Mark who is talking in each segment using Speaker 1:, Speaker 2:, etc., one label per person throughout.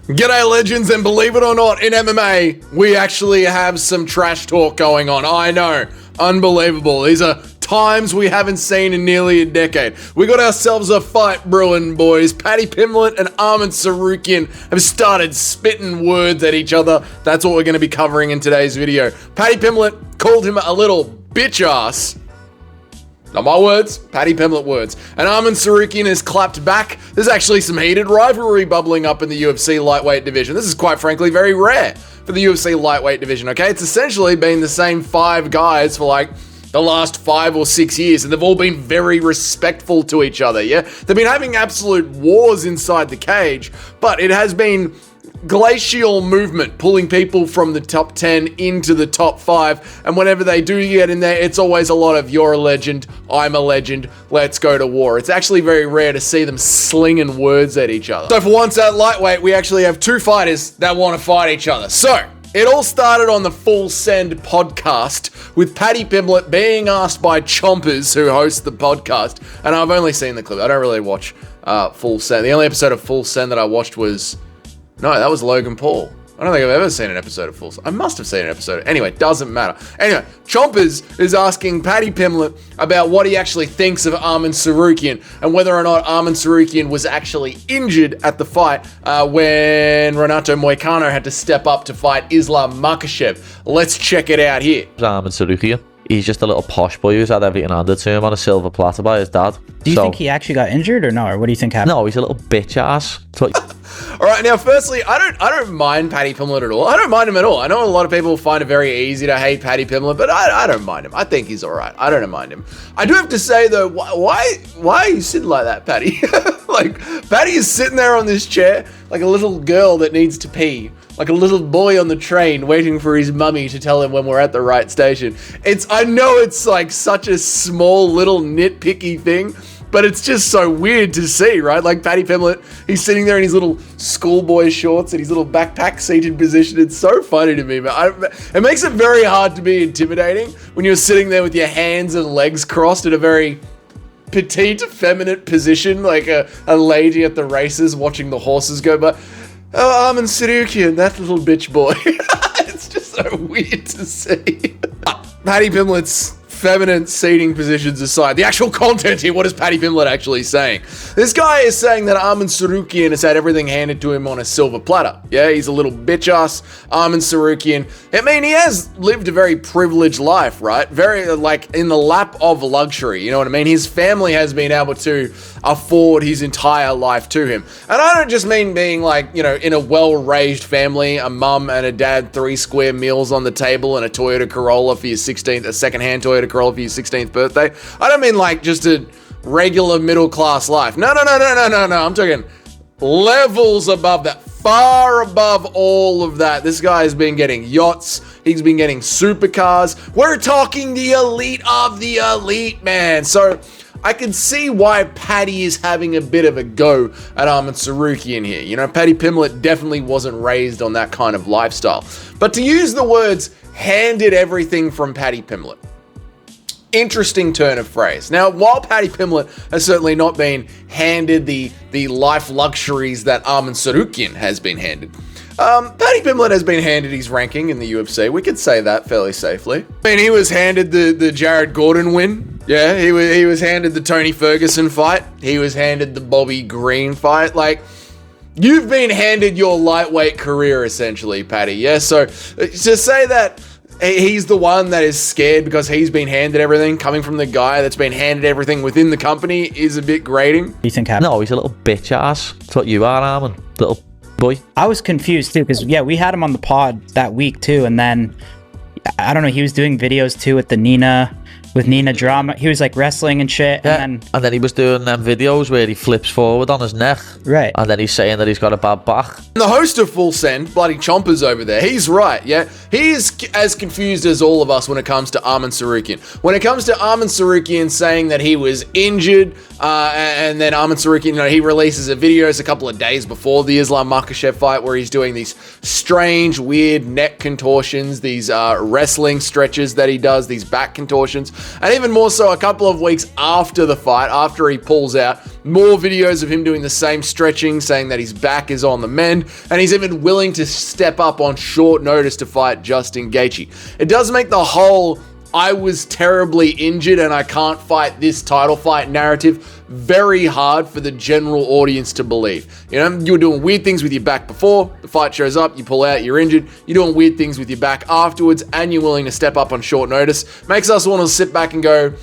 Speaker 1: G'day legends, and believe it or not, in MMA, we actually have some trash talk going on. I know, unbelievable. These are times we haven't seen in nearly a decade. We got ourselves a fight brewing, boys. Paddy Pimblett and Arman Tsarukyan have started spitting words at each other. That's what we're going to be covering in today's video. Paddy Pimblett called him a little bitch ass. Not my words, Paddy Pimblett words. And Arman Tsarukyan has clapped back. There's actually some heated rivalry bubbling up in the UFC lightweight division. This is quite frankly very rare for the UFC lightweight division, okay? It's essentially been the same 5 guys for like the last 5 or 6 years, and they've all been very respectful to each other, yeah? They've been having absolute wars inside the cage, but it has been glacial movement, pulling people from the top 10 into the top 5, and whenever they do get in there, it's always a lot of you're a legend, I'm a legend, let's go to war. It's actually very rare to see them slinging words at each other. So for once at lightweight, we actually have 2 fighters that want to fight each other. So it all started on the Full Send podcast with Paddy Pimblett being asked by Chompers, who hosts the podcast, and I've only seen the clip. I don't really watch Full Send. The only episode of Full Send that I watched was no, that was Logan Paul. I don't think I've ever seen an episode of Full Send. I must have seen an episode. Anyway, doesn't matter. Anyway, Chompers is asking Paddy Pimblett about what he actually thinks of Arman Tsarukyan and whether or not Arman Tsarukyan was actually injured at the fight when Renato Moicano had to step up to fight Islam Makhachev. Let's check it out here.
Speaker 2: Arman Tsarukyan. He's just a little posh boy who's had everything handed to him on a silver platter by his dad.
Speaker 3: Do you think he actually got injured or no? Or what do you think happened?
Speaker 2: No, he's a little bitch ass.
Speaker 1: All right, now, firstly, I don't mind Paddy Pimblett at all. I don't mind him at all. I know a lot of people find it very easy to hate Paddy Pimblett, but I don't mind him. I think he's all right. I don't mind him. I do have to say, though, why are you sitting like that, Paddy? Like, Paddy is sitting there on this chair like a little girl that needs to pee. Like a little boy on the train waiting for his mummy to tell him when we're at the right station. I know it's like such a small little nitpicky thing, but it's just so weird to see, right? Like Paddy Pimblett, he's sitting there in his little schoolboy shorts and his little backpack seated position. It's so funny to me, man. It makes it very hard to be intimidating when you're sitting there with your hands and legs crossed in a very petite, feminine position, like a lady at the races watching the horses go by. Oh, Arman Tsarukyan, that little bitch boy. It's just so weird to see. Paddy Pimblett's feminine seating positions aside, the actual content here, what is Paddy Pimblett actually saying? This guy is saying that Arman Tsarukyan has had everything handed to him on a silver platter. Yeah, he's a little bitch ass, Arman Tsarukyan. I mean, he has lived a very privileged life, right? Very, like, in the lap of luxury, you know what I mean? His family has been able to afford his entire life to him. And I don't just mean being like, you know, in a well-raised family, a mum and a dad, 3 square meals on the table and a Toyota Corolla for your 16th, a second-hand Toyota Corolla for your 16th birthday. I don't mean like just a regular middle-class life. No. I'm talking levels above that, far above all of that. This guy has been getting yachts. He's been getting supercars. We're talking the elite of the elite, man. So I can see why Paddy is having a bit of a go at Arman Tsarukyan here. You know, Paddy Pimblett definitely wasn't raised on that kind of lifestyle. But to use the words handed everything from Paddy Pimblett, interesting turn of phrase. Now, while Paddy Pimblett has certainly not been handed the life luxuries that Arman Tsarukyan has been handed, Paddy Pimblett has been handed his ranking in the UFC. We could say that fairly safely. I mean, he was handed the Jared Gordon win. Yeah, he was handed the Tony Ferguson fight. He was handed the Bobby Green fight. Like, you've been handed your lightweight career, essentially, Paddy. Yeah, so to say that he's the one that is scared because he's been handed everything, coming from the guy that's been handed everything within the company, is a bit grating.
Speaker 3: Do you think happened?
Speaker 2: No, he's a little bitch ass. That's what you are, Arman. Little boy.
Speaker 3: I was confused too because, yeah, we had him on the pod that week too, and then, I don't know, he was doing videos too with Nina drama. He was like wrestling and shit.
Speaker 2: Yeah. And then he was doing them videos where he flips forward on his neck.
Speaker 3: Right.
Speaker 2: And then he's saying that he's got a bad back.
Speaker 1: And the host of Full Send, bloody Chompers over there, he's right, yeah? He is as confused as all of us when it comes to Arman Tsarukyan. When it comes to Arman Tsarukyan saying that he was injured, and then Arman Tsarukyan, you know, he releases a videos a couple of days before the Islam Makhachev fight where he's doing these strange, weird neck contortions, these wrestling stretches that he does, these back contortions. And even more so a couple of weeks after the fight, after he pulls out, more videos of him doing the same stretching, saying that his back is on the mend, and he's even willing to step up on short notice to fight Justin Gaethje. It does make the whole "I was terribly injured and I can't fight this title fight" narrative very hard for the general audience to believe. You know, you were doing weird things with your back before, the fight shows up, you pull out, you're injured, you're doing weird things with your back afterwards, and you're willing to step up on short notice. Makes us want to sit back and go,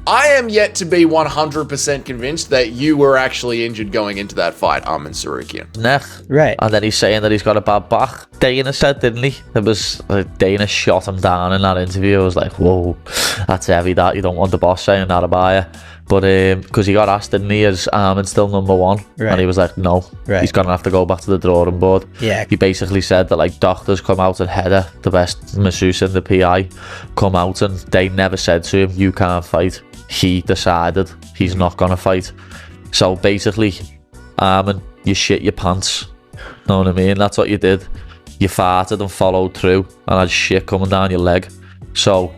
Speaker 1: I am yet to be 100% convinced that you were actually injured going into that fight, Arman Tsarukyan.
Speaker 2: Neck.
Speaker 3: Right.
Speaker 2: And then he's saying that he's got a bad back. Dana said, didn't he? It was like Dana shot him down in that interview. I was like, whoa, that's heavy, that. You don't want the boss saying that about you. But because he got asked, didn't he, is Arman still number one?
Speaker 3: Right.
Speaker 2: And he was like, no, he's going to have to go back to the drawing board.
Speaker 3: Yeah.
Speaker 2: He basically said that like doctors come out and Heather, the best masseuse in the PI, come out and they never said to him, you can't fight. He decided he's not going to fight. So basically, Arman, you shit your pants. Know what I mean? That's what you did. You farted and followed through and had shit coming down your leg. So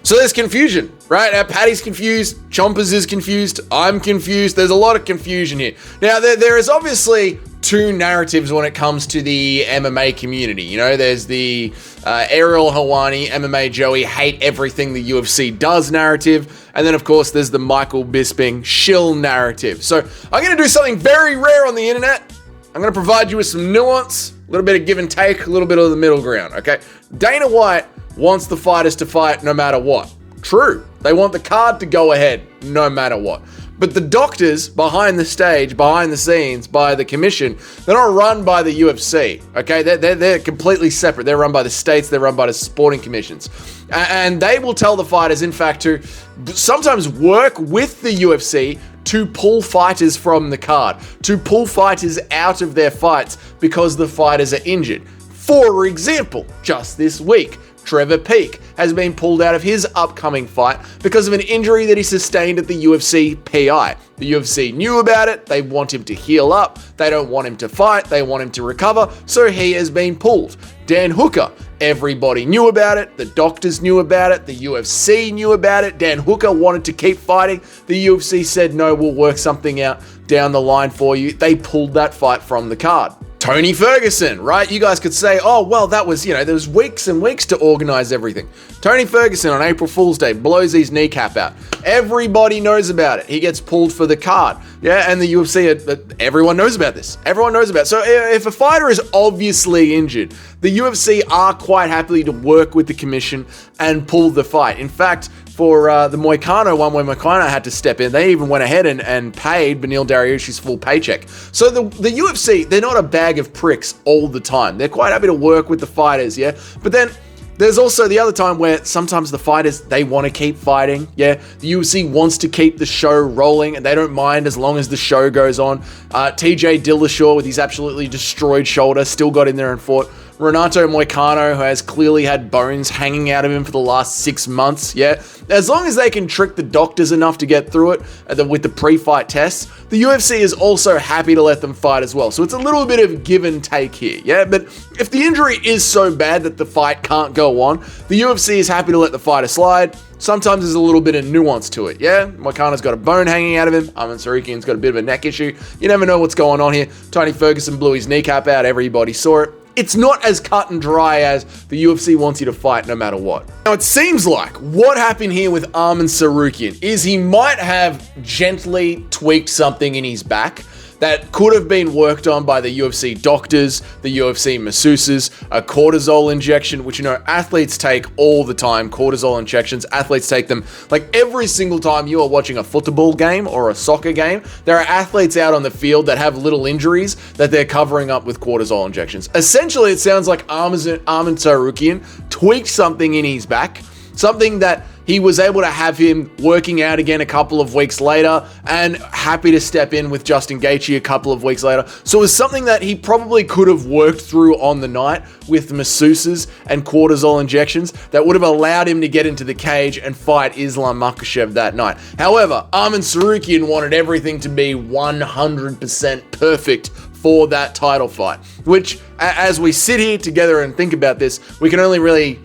Speaker 1: there's confusion, right? Paddy's confused, Chompers is confused, I'm confused. There's a lot of confusion here. Now, there is obviously two narratives when it comes to the MMA community. You know, there's the Ariel Helwani, MMA Joey, hate everything the UFC does narrative. And then, of course, there's the Michael Bisping shill narrative. So I'm going to do something very rare on the internet. I'm going to provide you with some nuance, a little bit of give and take, a little bit of the middle ground, okay? Dana White wants the fighters to fight no matter what. True. They want the card to go ahead no matter what. But the doctors behind the stage, behind the scenes, by the commission, they're not run by the UFC, okay? They're completely separate. They're run by the states. They're run by the sporting commissions. And they will tell the fighters, in fact, to sometimes work with the UFC to pull fighters from the card, to pull fighters out of their fights because the fighters are injured. For example, just this week, Trevor Peake has been pulled out of his upcoming fight because of an injury that he sustained at the UFC PI. The UFC knew about it, they want him to heal up, they don't want him to fight, they want him to recover, so he has been pulled. Dan Hooker, everybody knew about it, the doctors knew about it, the UFC knew about it, Dan Hooker wanted to keep fighting, the UFC said no, we'll work something out down the line for you. They pulled that fight from the card. Tony Ferguson, right? You guys could say, oh, well, that was, there was weeks and weeks to organize everything. Tony Ferguson on April Fool's Day blows his kneecap out. Everybody knows about it. He gets pulled for the card. Yeah, and the UFC, everyone knows about this. Everyone knows about it. So if a fighter is obviously injured, the UFC are quite happily to work with the commission and pull the fight. In fact, for the Moicano one where Moicano had to step in, they even went ahead and paid Beneil Dariush's full paycheck. So the UFC, they're not a bag of pricks all the time. They're quite happy to work with the fighters, yeah? But then there's also the other time where sometimes the fighters, they want to keep fighting, yeah? The UFC wants to keep the show rolling, and they don't mind as long as the show goes on. TJ Dillashaw with his absolutely destroyed shoulder still got in there and fought. Renato Moicano, who has clearly had bones hanging out of him for the last 6 months, yeah? As long as they can trick the doctors enough to get through it with the pre-fight tests, the UFC is also happy to let them fight as well. So it's a little bit of give and take here, yeah? But if the injury is so bad that the fight can't go on, the UFC is happy to let the fighter slide. Sometimes there's a little bit of nuance to it, yeah? Moicano's got a bone hanging out of him. Arman Tsarukyan's got a bit of a neck issue. You never know what's going on here. Tony Ferguson blew his kneecap out. Everybody saw it. It's not as cut and dry as the UFC wants you to fight no matter what. Now, it seems like what happened here with Arman Tsarukyan is he might have gently tweaked something in his back that could have been worked on by the UFC doctors, the UFC masseuses, a cortisol injection, which, athletes take all the time, cortisol injections. Athletes take them like every single time you are watching a football game or a soccer game. There are athletes out on the field that have little injuries that they're covering up with cortisol injections. Essentially, it sounds like Arman Tsarukyan tweaked something in his back, something that he was able to have him working out again a couple of weeks later and happy to step in with Justin Gaethje a couple of weeks later. So it was something that he probably could have worked through on the night with masseuses and cortisol injections that would have allowed him to get into the cage and fight Islam Makhachev that night. However, Arman Tsarukyan wanted everything to be 100% perfect for that title fight, which, as we sit here together and think about this, we can only really,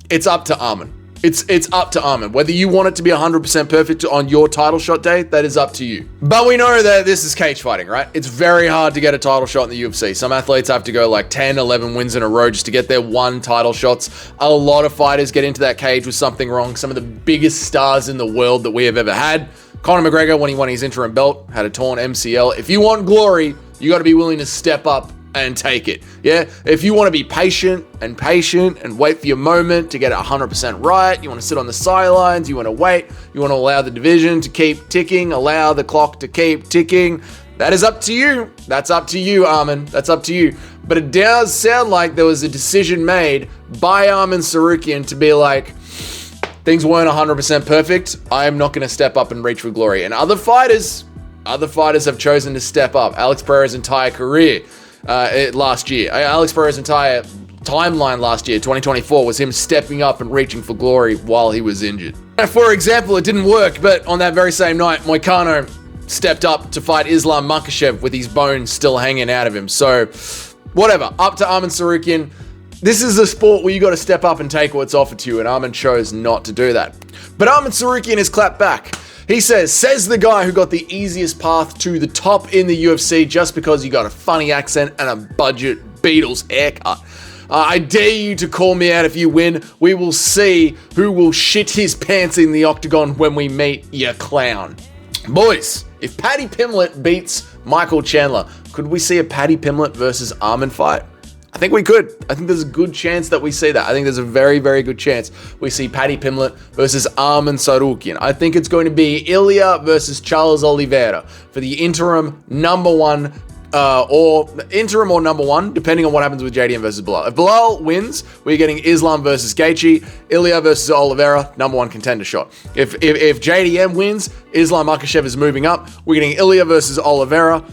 Speaker 1: it's up to Arman. It's up to Arman. Whether you want it to be 100% perfect on your title shot day, that is up to you. But we know that this is cage fighting, right? It's very hard to get a title shot in the UFC. Some athletes have to go like 10, 11 wins in a row just to get their one title shots. A lot of fighters get into that cage with something wrong. Some of the biggest stars in the world that we have ever had. Conor McGregor, when he won his interim belt, had a torn MCL. If you want glory, you got to be willing to step up and take it. Yeah, if you want to be patient and wait for your moment to get it 100% right, you want to sit on the sidelines, you want to wait, you want to allow the division to keep ticking, allow the clock to keep ticking, that is up to you. That's up to you, Arman. That's up to you. But it does sound like there was a decision made by Arman Tsarukyan to be like, things weren't 100% perfect, I am not going to step up and reach for glory. And other fighters have chosen to step up. Alex Pereira's entire career last year. Alex Pereira's entire timeline last year, 2024, was him stepping up and reaching for glory while he was injured. For example, it didn't work, but on that very same night, Moicano stepped up to fight Islam Makhachev with his bones still hanging out of him. So, whatever. Up to Arman Tsarukyan. This is a sport where you got to step up and take what's offered to you, and Arman chose not to do that. But Arman Tsarukyan is clapped back. He says the guy who got the easiest path to the top in the UFC just because he got a funny accent and a budget Beatles haircut. I dare you to call me out if you win. We will see who will shit his pants in the octagon when we meet, you clown. Boys, if Paddy Pimblett beats Michael Chandler, could we see a Paddy Pimblett versus Arman fight? I think we could. I think there's a good chance that we see that. I think there's a very, very good chance we see Paddy Pimblett versus Arman Tsarukyan. I think it's going to be Ilya versus Charles Oliveira for the interim number one, or number one, depending on what happens with JDM versus Bilal. If Bilal wins, we're getting Islam versus Gaethje, Ilya versus Oliveira, number one contender shot. If JDM wins, Islam Makhachev is moving up. We're getting Ilya versus Oliveira,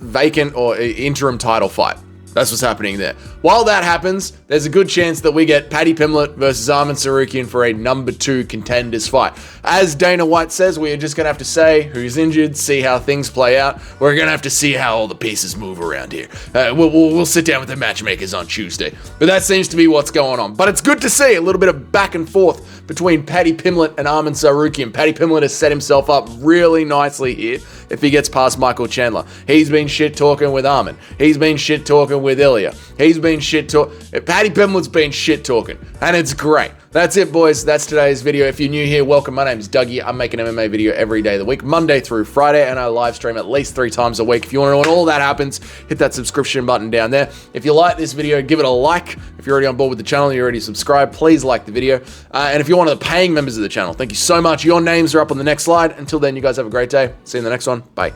Speaker 1: vacant or interim title fight. That's what's happening there. While that happens, there's a good chance that we get Paddy Pimblett versus Arman Tsarukyan for a number 2 contenders fight. As Dana White says, we are just going to have to say who's injured, see how things play out. We're going to have to see how all the pieces move around here. We'll sit down with the matchmakers on Tuesday. But that seems to be what's going on. But it's good to see a little bit of back and forth between Paddy Pimblett and Arman Tsarukyan. Paddy Pimblett has set himself up really nicely here if he gets past Michael Chandler. He's been shit-talking with Arman. He's been shit-talking with Ilya. He's been shit-talking. Paddy Pimblett's been shit-talking. And it's great. That's it, boys. That's today's video. If you're new here, welcome. My name's Dougie. I make an MMA video every day of the week, Monday through Friday, and I live stream at least 3 times a week. If you want to know when all that happens, hit that subscription button down there. If you like this video, give it a like. If you're already on board with the channel, you're already subscribed, please like the video. And if you're one of the paying members of the channel, thank you so much. Your names are up on the next slide. Until then, you guys have a great day. See you in the next one. Bye.